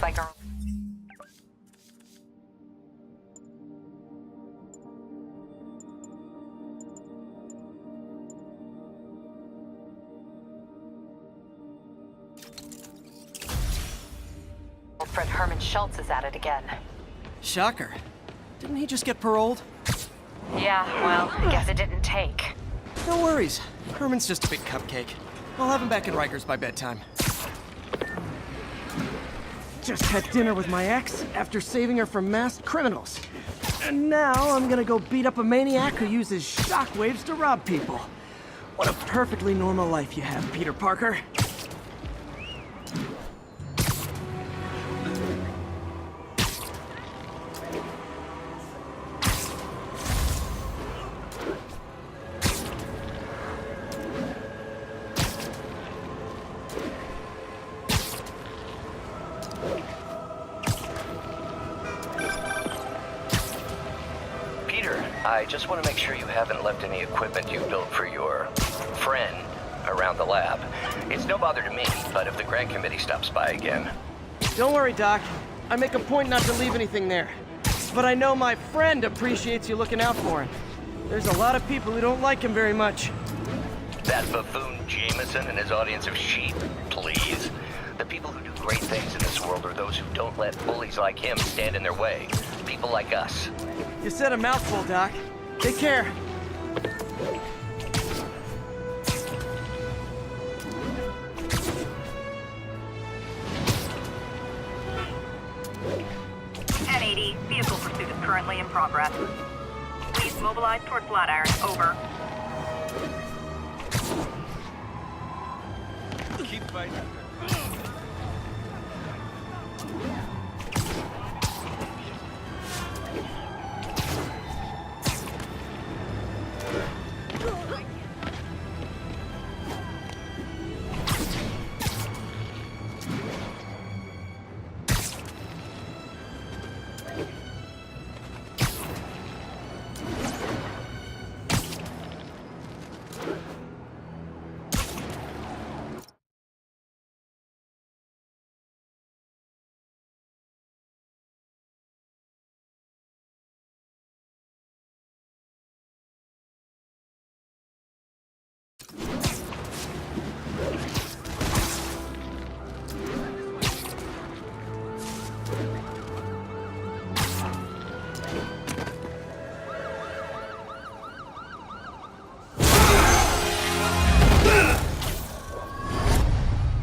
looks like a... Old friend Herman Schultz is at it again. Shocker. Didn't he just get paroled? Yeah, well, I guess it didn't take. No worries. Herman's just a big cupcake. I'll have him back in Rikers by bedtime. Just had dinner with my ex after saving her from masked criminals. And now I'm gonna go beat up a maniac who uses shockwaves to rob people. What a perfectly normal life you have, Peter Parker. I just want to make sure you haven't left any equipment you built for your friend around the lab. It's no bother to me, but if the grant committee stops by again... Don't worry, Doc. I make a point not to leave anything there. But I know my friend appreciates you looking out for him. There's a lot of people who don't like him very much. That buffoon Jameson and his audience of sheep, please. The people who do great things in this world are those who don't let bullies like him stand in their way. People like us. You said a mouthful, Doc. Take care. N80, vehicle pursuit is currently in progress. Please mobilize toward Flatiron. Over. Keep fighting.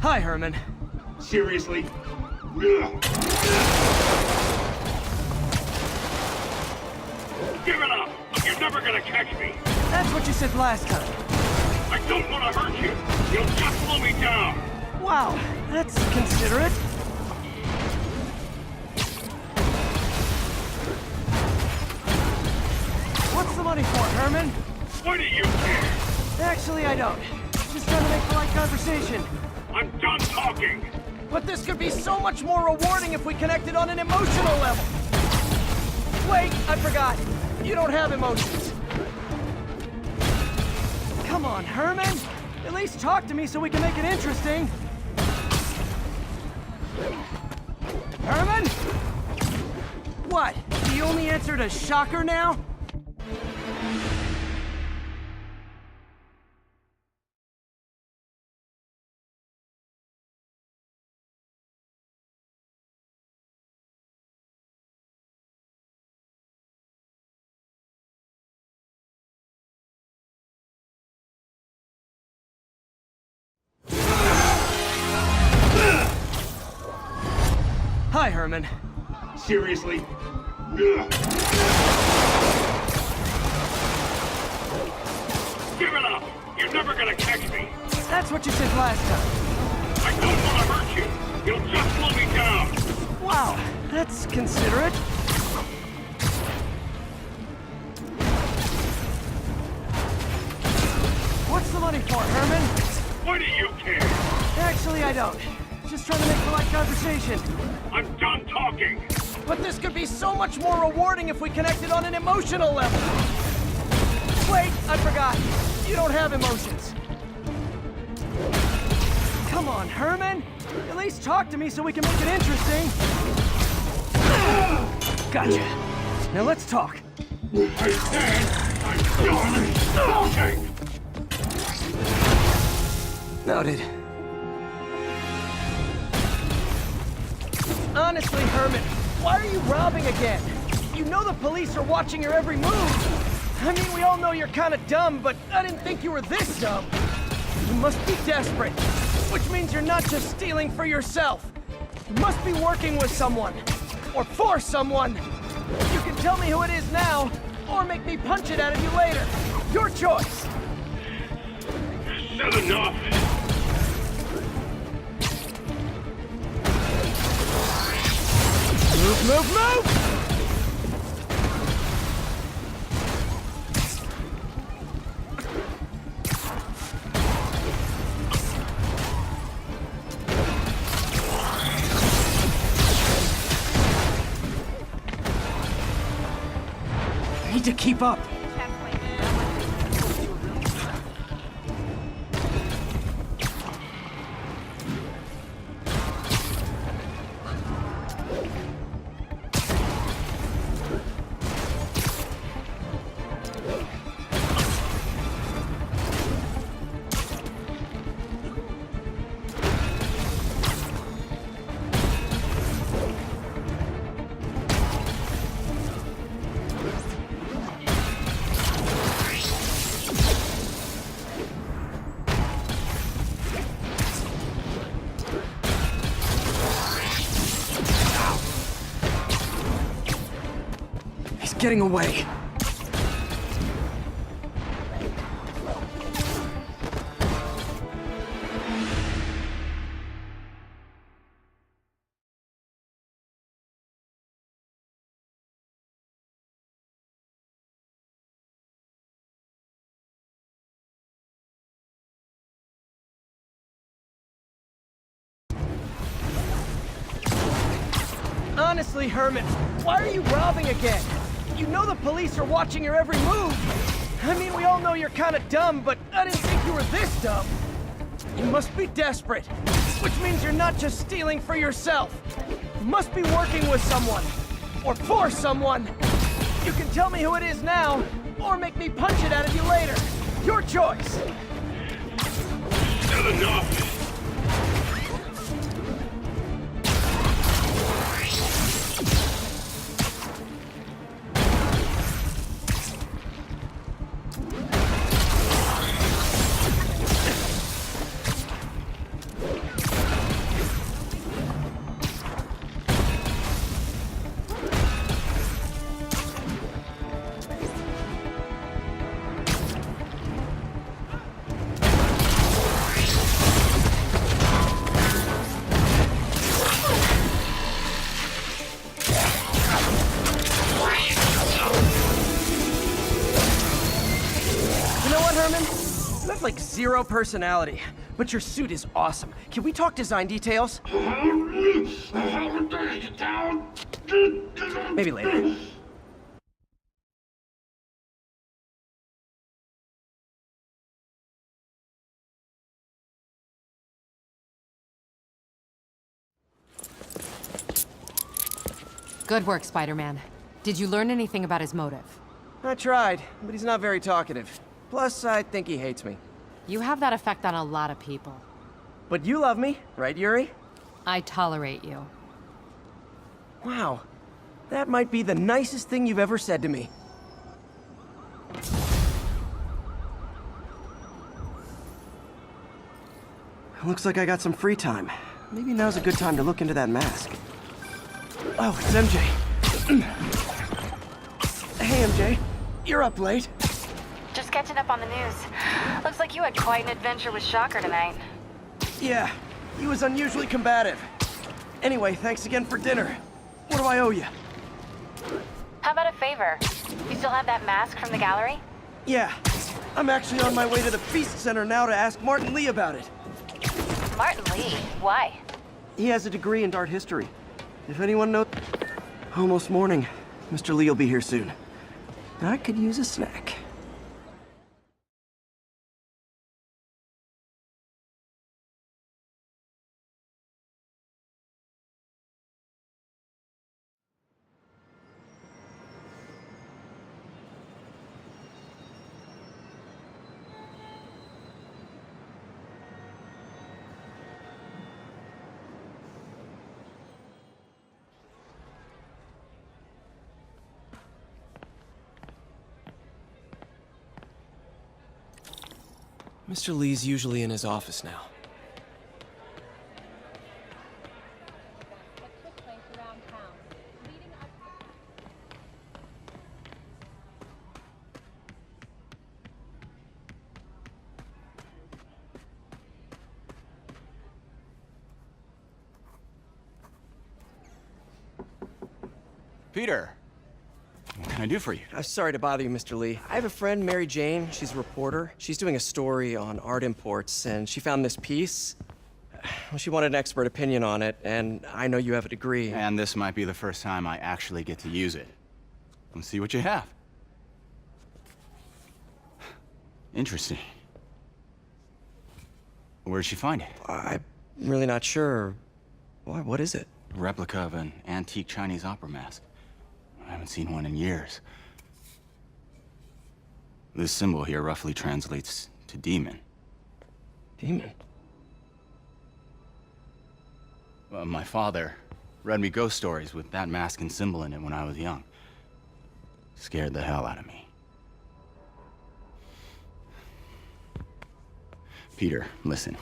Hi, Herman. Seriously? Give it up! You're never gonna catch me! That's what you said last time. I don't want to hurt you! You'll just slow me down! Wow, that's considerate. What's the money for, Herman? Why do you care? Actually, I don't. Just trying to make polite conversation. I'm done talking! But this could be so much more rewarding if we connected on an emotional level. Wait, I forgot. You don't have emotions. Come on, Herman. At least talk to me so we can make it interesting. Herman? What? The only answer to shocker now? Hi, Herman. Seriously? Give it up! You're never gonna catch me! That's what you said last time. I don't want to hurt you! You'll just slow me down! Wow, that's considerate. What's the money for, Herman? Why do you care? Actually, I don't. Just trying to make polite conversation. I'm done talking! But this could be so much more rewarding if we connected on an emotional level. Wait, I forgot. You don't have emotions. Come on, Herman. At least talk to me so we can make it interesting. Gotcha. Now let's talk. I said I'm done talking! Noted. Honestly, Herman, why are you robbing again? You know the police are watching your every move. I mean, we all know you're kind of dumb, but I didn't think you were this dumb. You must be desperate, which means you're not just stealing for yourself. You must be working with someone, or for someone. You can tell me who it is now, or make me punch it out of you later. Your choice. Said enough! Move, move, move! I need to keep up. Getting away. Honestly, Herman, why are you robbing again? You know the police are watching your every move. I mean, we all know you're kind of dumb, but I didn't think you were this dumb. You must be desperate, which means you're not just stealing for yourself. You must be working with someone, or for someone. You can tell me who it is now, or make me punch it out of you later. Your choice. Said enough! You have like zero personality, but your suit is awesome. Can we talk design details? Maybe later. Good work, Spider-Man. Did you learn anything about his motive? I tried, but he's not very talkative. Plus, I think he hates me. You have that effect on a lot of people. But you love me, right, Yuri? I tolerate you. Wow. That might be the nicest thing you've ever said to me. Looks like I got some free time. Maybe now's a good time to look into that mask. Oh, it's MJ. Hey, MJ. You're up late. Just catching up on the news. Looks like you had quite an adventure with Shocker tonight. Yeah, he was unusually combative. Anyway, thanks again for dinner. What do I owe you? How about a favor? You still have that mask from the gallery? Yeah, I'm actually on my way to the Feast Center now to ask Martin Lee about it. Martin Lee? Why? He has a degree in art history. If anyone knows... Almost morning. Mr. Lee will be here soon. I could use a snack. Mr. Lee's usually in his office now. Peter, what can I do for you? Sorry to bother you, Mr. Lee. I have a friend, Mary Jane. She's a reporter. She's doing a story on art imports, and she found this piece. Well, she wanted an expert opinion on it, and I know you have a degree. And this might be the first time I actually get to use it. Let's see what you have. Interesting. Where'd she find it? I'm really not sure. Why, what is it? A replica of an antique Chinese opera mask. I haven't seen one in years. This symbol here roughly translates to demon. Demon? My father read me ghost stories with that mask and symbol in it when I was young. Scared the hell out of me. Peter, listen.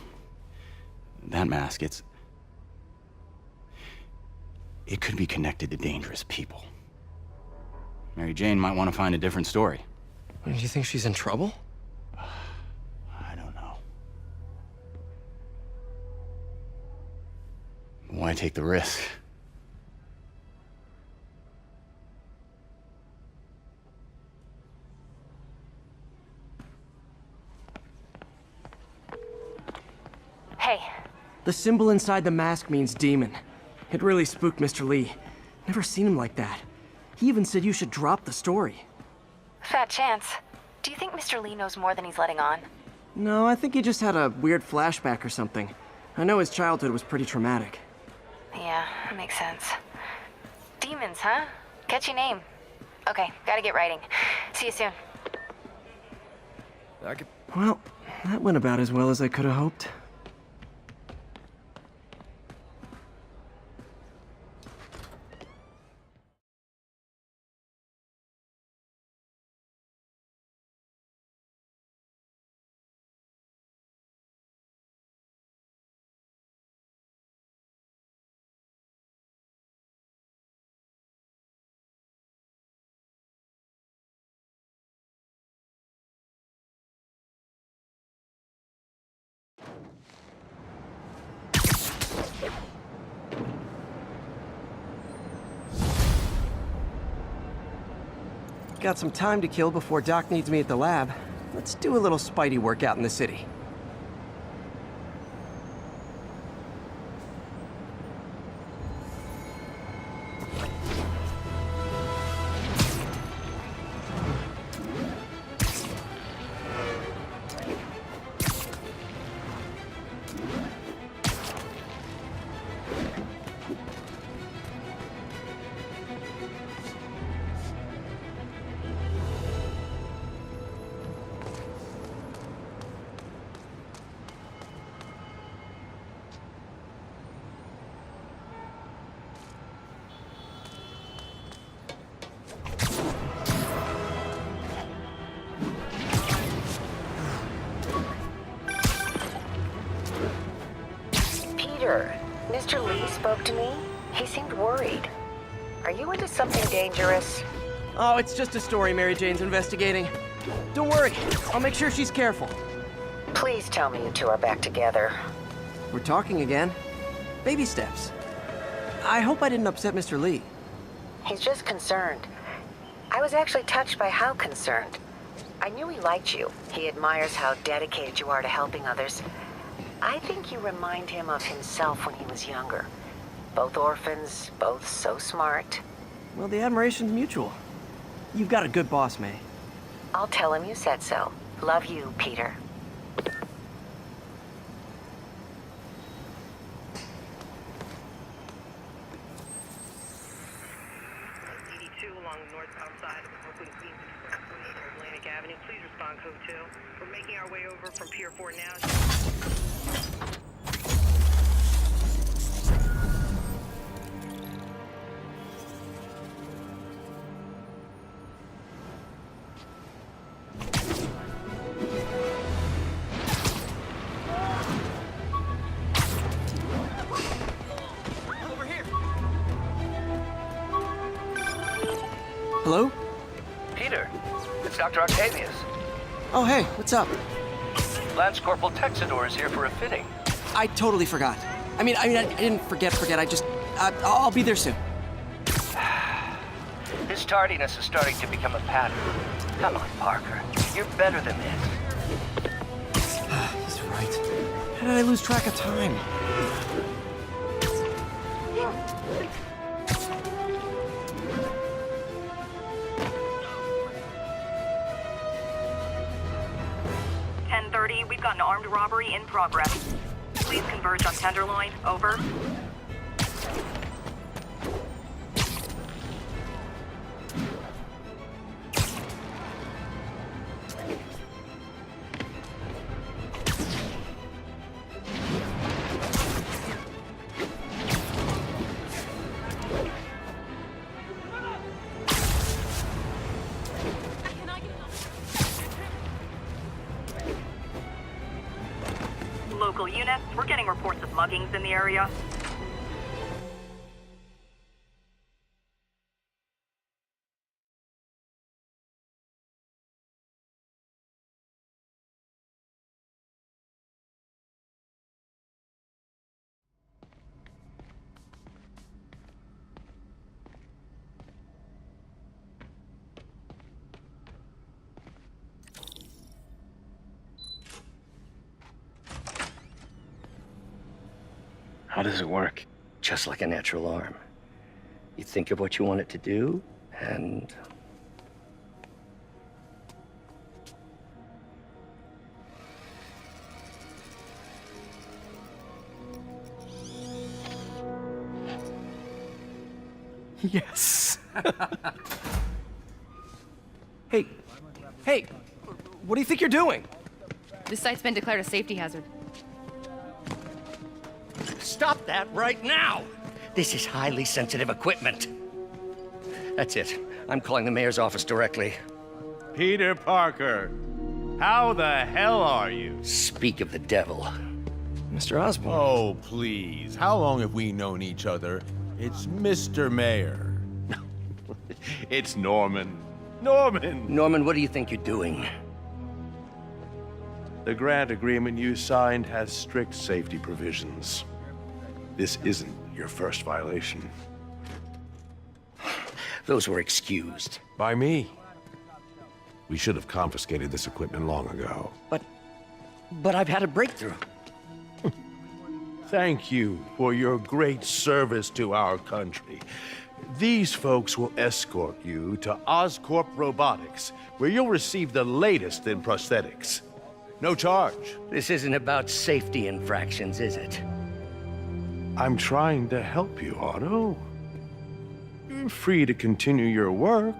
That mask, it could be connected to dangerous people. Mary Jane might want to find a different story. Do you think she's in trouble? I don't know. Why take the risk? Hey, The symbol inside the mask means demon. It really spooked Mr. Lee. Never seen him like that. He even said you should drop the story. fat chance. Do you think Mr. Lee knows more than he's letting on? No, I think he just had a weird flashback or something. I know his childhood was pretty traumatic. Yeah, that makes sense. Demons, huh? Catchy name. Okay, gotta get writing. See you soon. Well, that went about as well as I could have hoped. Got some time to kill before Doc needs me at the lab. Let's do a little Spidey workout in the city. Mr. Lee spoke to me. He seemed worried. Are you into something dangerous? Oh, it's just a story Mary Jane's investigating. Don't worry, I'll make sure she's careful. Please tell me you two are back together. We're talking again. Baby steps. I hope I didn't upset Mr. Lee. He's just concerned. I was actually touched by how concerned. I knew he liked you. He admires how dedicated you are to helping others. I think you remind him of himself when he was younger. Both orphans, both so smart. Well, the admiration's mutual. You've got a good boss, May. I'll tell him you said so. Love you, Peter. 82 along the north-south side of the Oakland Queens Expressway near Atlantic Avenue. Please respond code 2. We're making our way over from Pier 4 now. Hello? Peter, it's Dr. Octavius. Oh, hey, what's up? Lance Corporal Texador is here for a fitting. I totally forgot. I didn't forget. I'll be there soon. His tardiness is starting to become a pattern. Come on, Parker. You're better than this. He's right. How did I lose track of time? We've got an armed robbery in progress. Please converge on Tenderloin. Over. Local units, we're getting reports of muggings in the area. How does it work? Just like a natural arm. You think of what you want it to do, and... Yes. Hey, what do you think you're doing? This site's been declared a safety hazard. Stop that right now! This is highly sensitive equipment. That's it. I'm calling the mayor's office directly. Peter Parker, how the hell are you? Speak of the devil. Mr. Osborn. Oh, please. How long have we known each other? It's Mr. Mayor. It's Norman. Norman, what do you think you're doing? The grant agreement you signed has strict safety provisions. This isn't your first violation. Those were excused. By me. We should have confiscated this equipment long ago. But I've had a breakthrough. Thank you for your great service to our country. These folks will escort you to Oscorp Robotics, where you'll receive the latest in prosthetics. No charge. This isn't about safety infractions, is it? I'm trying to help you, Otto. You're free to continue your work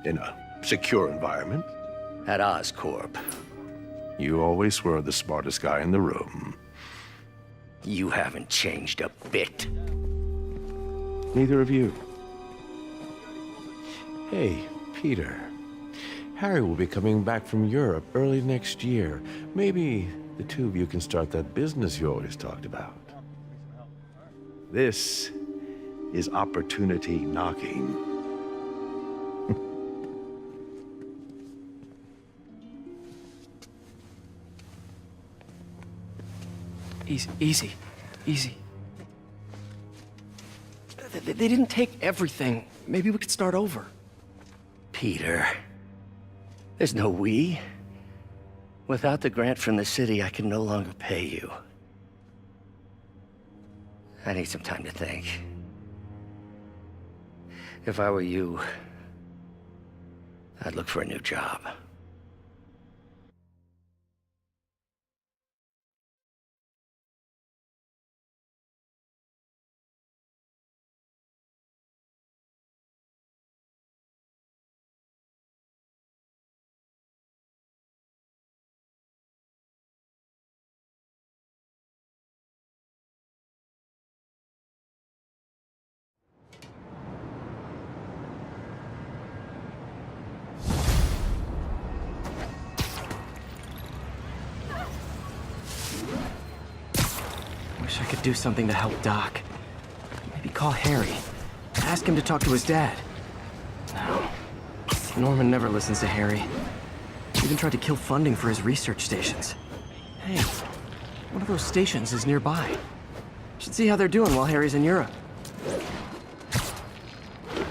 in a secure environment. At Oscorp. You always were the smartest guy in the room. You haven't changed a bit. Neither of you. Hey, Peter. Harry will be coming back from Europe early next year. Maybe the two of you can start that business you always talked about. This is opportunity knocking. Easy. They didn't take everything. Maybe we could start over. Peter, there's no we. Without the grant from the city, I can no longer pay you. I need some time to think. If I were you, I'd look for a new job. Wish I could do something to help Doc. Maybe call Harry. Ask him to talk to his dad. now. Norman never listens to Harry. Even tried to kill funding for his research stations. Hey, one of those stations is nearby. Should see how they're doing while Harry's in Europe.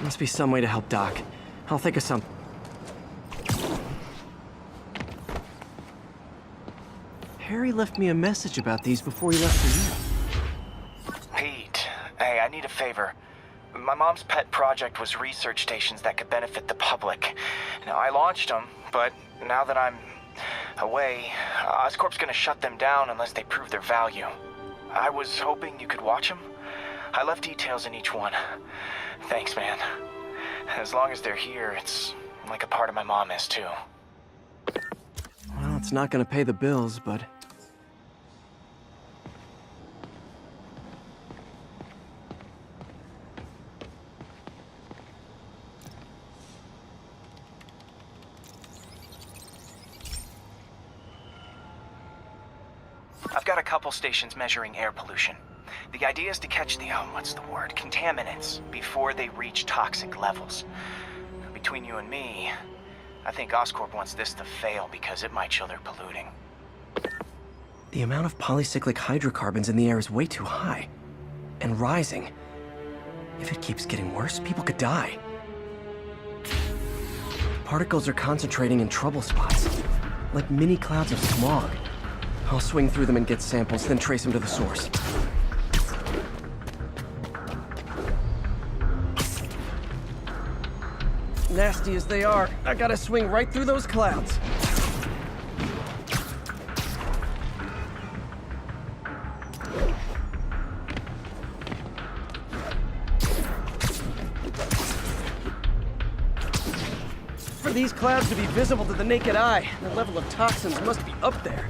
Must be some way to help Doc. I'll think of something. Harry left me a message about these before he left for you. Pete, hey, I need a favor. My mom's pet project was research stations that could benefit the public. Now, I launched them, but now that I'm away, Oscorp's gonna shut them down unless they prove their value. I was hoping you could watch them. I left details in each one. Thanks, man. As long as they're here, it's like a part of my mom is, too. Well, it's not gonna pay the bills, but... I've got a couple stations measuring air pollution. The idea is to catch the, contaminants before they reach toxic levels. Between you and me, I think Oscorp wants this to fail because it might show they're polluting. The amount of polycyclic hydrocarbons in the air is way too high. And rising. If it keeps getting worse, people could die. Particles are concentrating in trouble spots, like mini clouds of smog. I'll swing through them and get samples, then trace them to the source. Nasty as they are, I gotta swing right through those clouds. For these clouds to be visible to the naked eye, the level of toxins must be up there.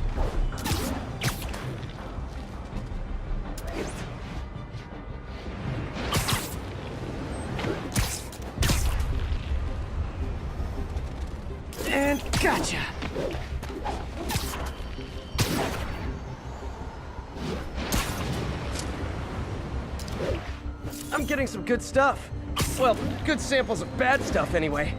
And gotcha! I'm getting some good stuff. Well, good samples of bad stuff anyway.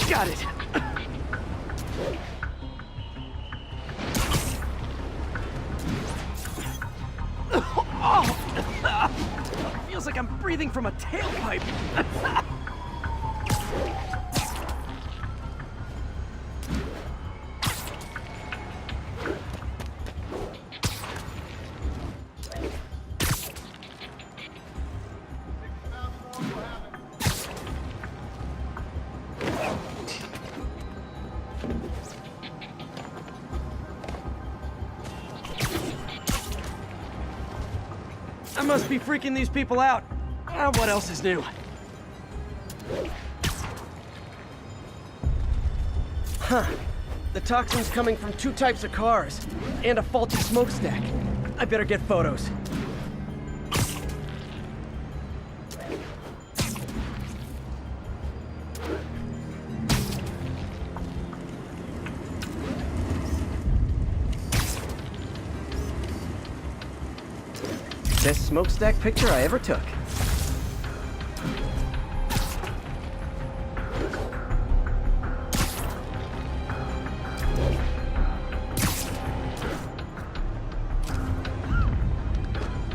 Got it. Feels like I'm breathing from a tailpipe. I must be freaking these people out. What else is new? Huh. The toxin's coming from 2 types of cars, and a faulty smokestack. I better get photos. Best smokestack picture I ever took.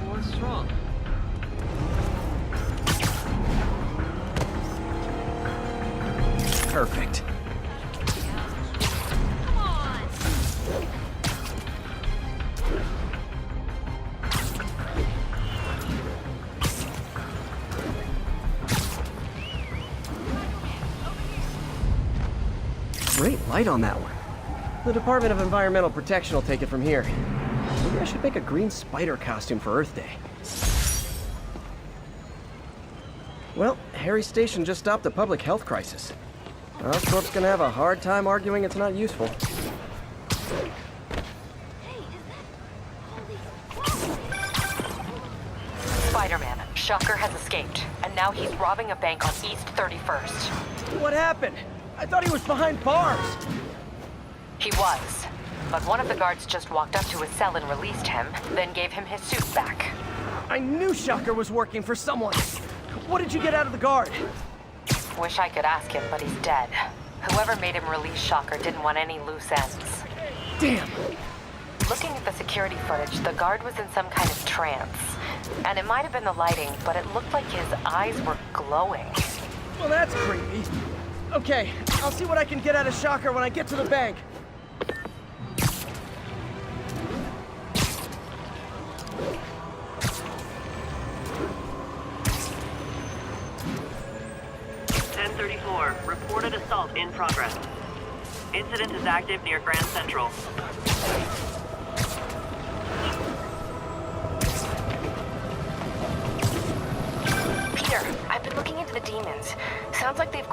What's wrong? Perfect. Great light on that one. The Department of Environmental Protection will take it from here. Maybe I should make a green spider costume for Earth Day. Well, Harry's station just stopped a public health crisis. Oscorp's gonna have a hard time arguing it's not useful. Spider-Man, Shocker has escaped, and now he's robbing a bank on East 31st. What happened? I thought he was behind bars. He was. But one of the guards just walked up to his cell and released him, then gave him his suit back. I knew Shocker was working for someone. What did you get out of the guard? Wish I could ask him, but he's dead. Whoever made him release Shocker didn't want any loose ends. Damn. Looking at the security footage, the guard was in some kind of trance. And it might have been the lighting, but it looked like his eyes were glowing. Well, that's creepy. Okay, I'll see what I can get out of Shocker when I get to the bank. Reported assault in progress. Incident is active near Grand Central. Peter, I've been looking into the demons. Sounds like they've...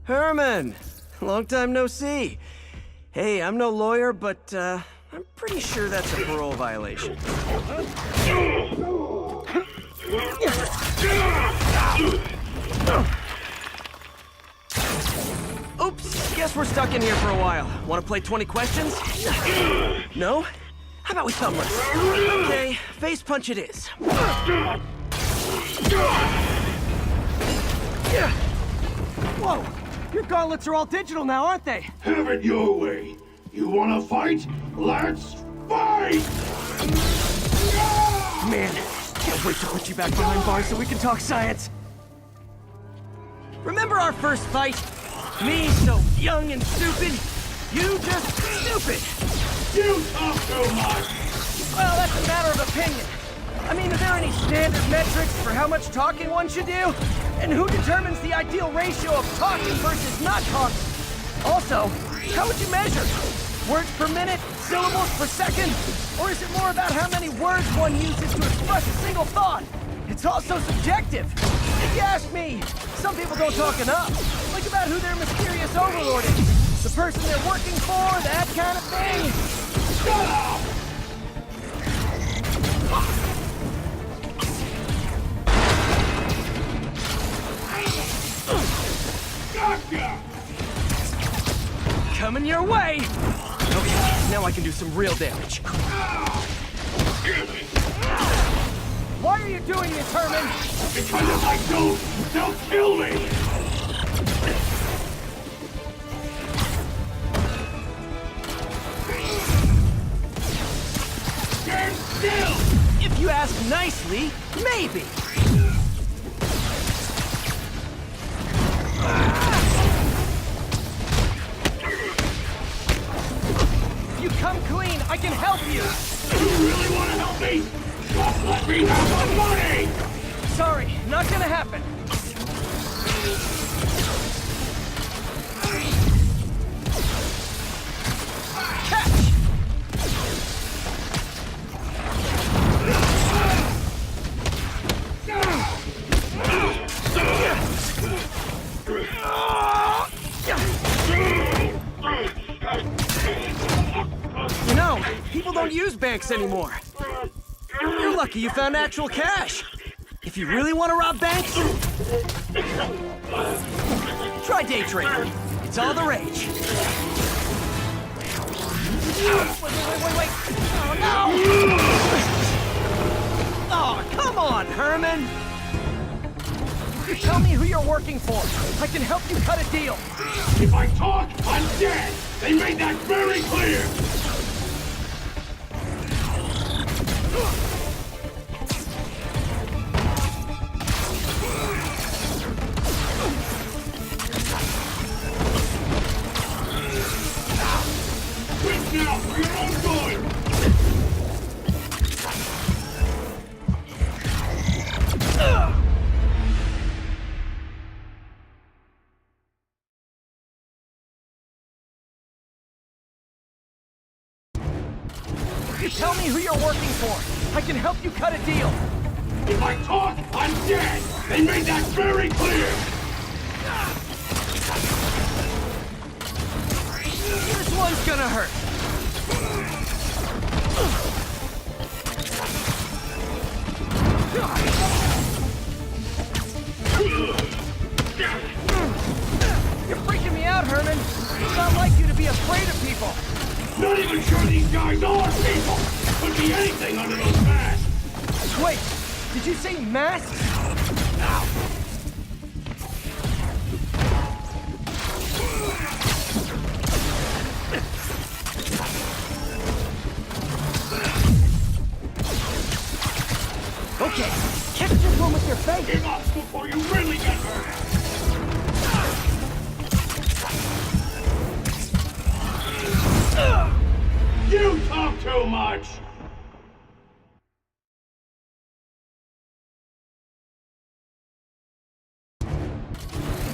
Herman! Long time no see. Hey, I'm no lawyer, but I'm pretty sure that's a parole violation. Oops, guess we're stuck in here for a while. Want to play 20 questions? No? How about we thumb wrestle? Okay, face punch it is. Whoa! Your gauntlets are all digital now, aren't they? Have it your way. You wanna fight? Let's fight! Man, can't wait to put you back behind bars so we can talk science. Remember our first fight? Me so young and stupid. You just stupid. You talk too much! Well, that's a matter of opinion. I mean, are there any standard metrics for how much talking one should do? And who determines the ideal ratio of talking versus not talking? Also, how would you measure? Words per minute? Syllables per second? Or is it more about how many words one uses to express a single thought? It's also subjective. If you ask me, some people don't talk enough. Like about who their mysterious overlord is. The person they're working for, that kind of thing. Shut up! Gotcha! Coming your way! Okay, now I can do some real damage. Why are you doing this, Herman? Because if I don't, they'll kill me! Stand still! If you ask nicely, maybe. If you come clean, I can help you! You really want to help me? Just let me have the money! Sorry, not gonna happen. Catch! You know, people don't use banks anymore. You're lucky you found actual cash. If you really want to rob banks, try day trading. It's all the rage. Wait. Oh, no! Oh, come on, Herman! You tell me who you're working for. I can help you cut a deal. If I talk, I'm dead! They made that very clear! Quit now, for your own good! You tell me who you're working for. I can help you cut a deal. If I talk, I'm dead! They made that very clear! This one's gonna hurt. You're freaking me out, Herman. It's not like you to be afraid of people. Not even sure these guys are people. Could be anything under those masks. Wait, did you say masks? Okay, kick this one with your face. Give up before you really get hurt. You talk too much.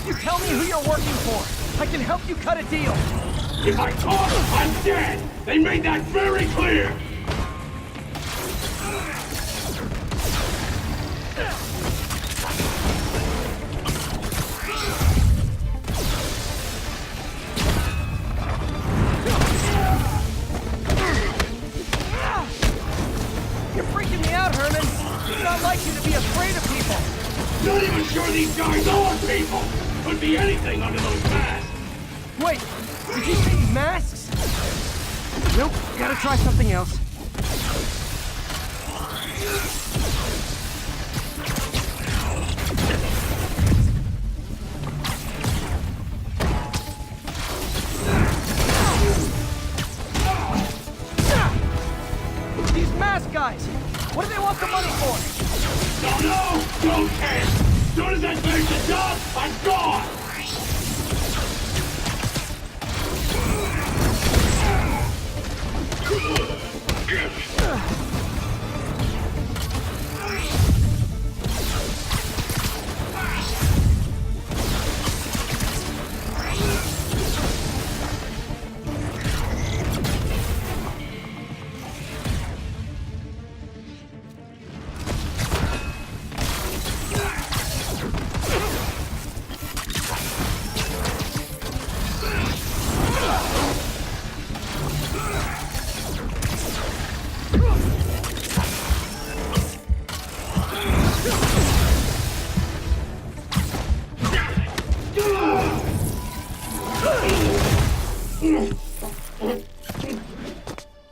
You tell me who you're working for. I can help you cut a deal. If I talk, I'm dead. They made that very clear. You're freaking me out, Herman. It's not like you to be afraid of people. Not even sure these guys are people. Could be anything under those masks. Wait, did you say masks? Nope, gotta try something else. These mask guys, what do they want the money for? Don't know, don't care. Soon as I finish the job, I'm gone.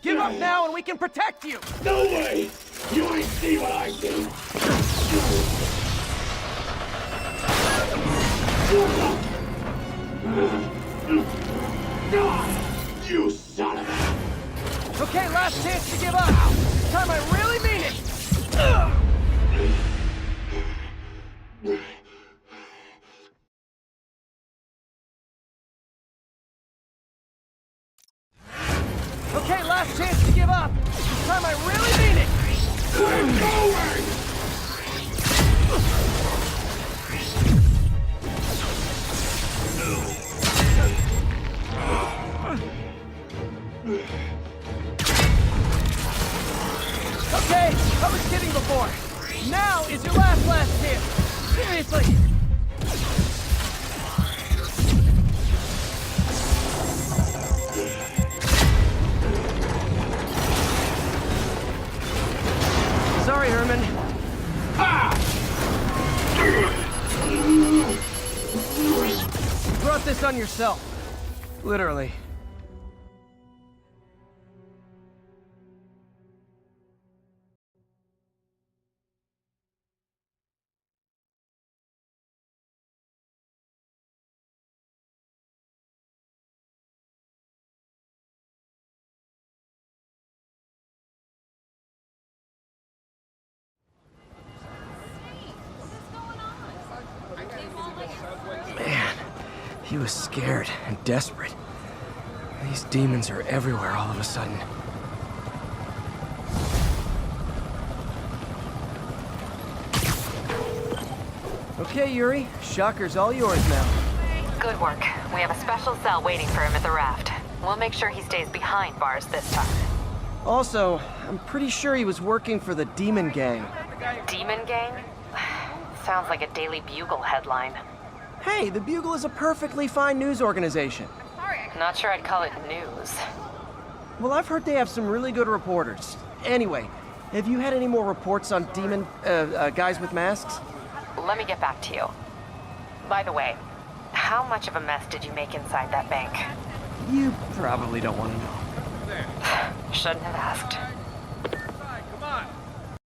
Give up now and we can protect you! No way! You ain't see what I see! You son of a... Okay, last chance to give up! This time I really mean it! Okay, last chance to give up! This time I really mean it! We're going! Okay, I was kidding before. Now is your last chance. Seriously. Sorry, Herman. You brought this on yourself. Literally. Man, he was scared and desperate. These demons are everywhere all of a sudden. Okay, Yuri. Shocker's all yours now. Good work. We have a special cell waiting for him at the raft. We'll make sure he stays behind bars this time. Also, I'm pretty sure he was working for the Demon Gang. Demon Gang? Sounds like a Daily Bugle headline. Hey, the Bugle is a perfectly fine news organization. Not sure I'd call it news. Well, I've heard they have some really good reporters. Anyway, have you had any more reports on demon, guys with masks? Let me get back to you. By the way, how much of a mess did you make inside that bank? You probably don't want to know. Shouldn't have asked.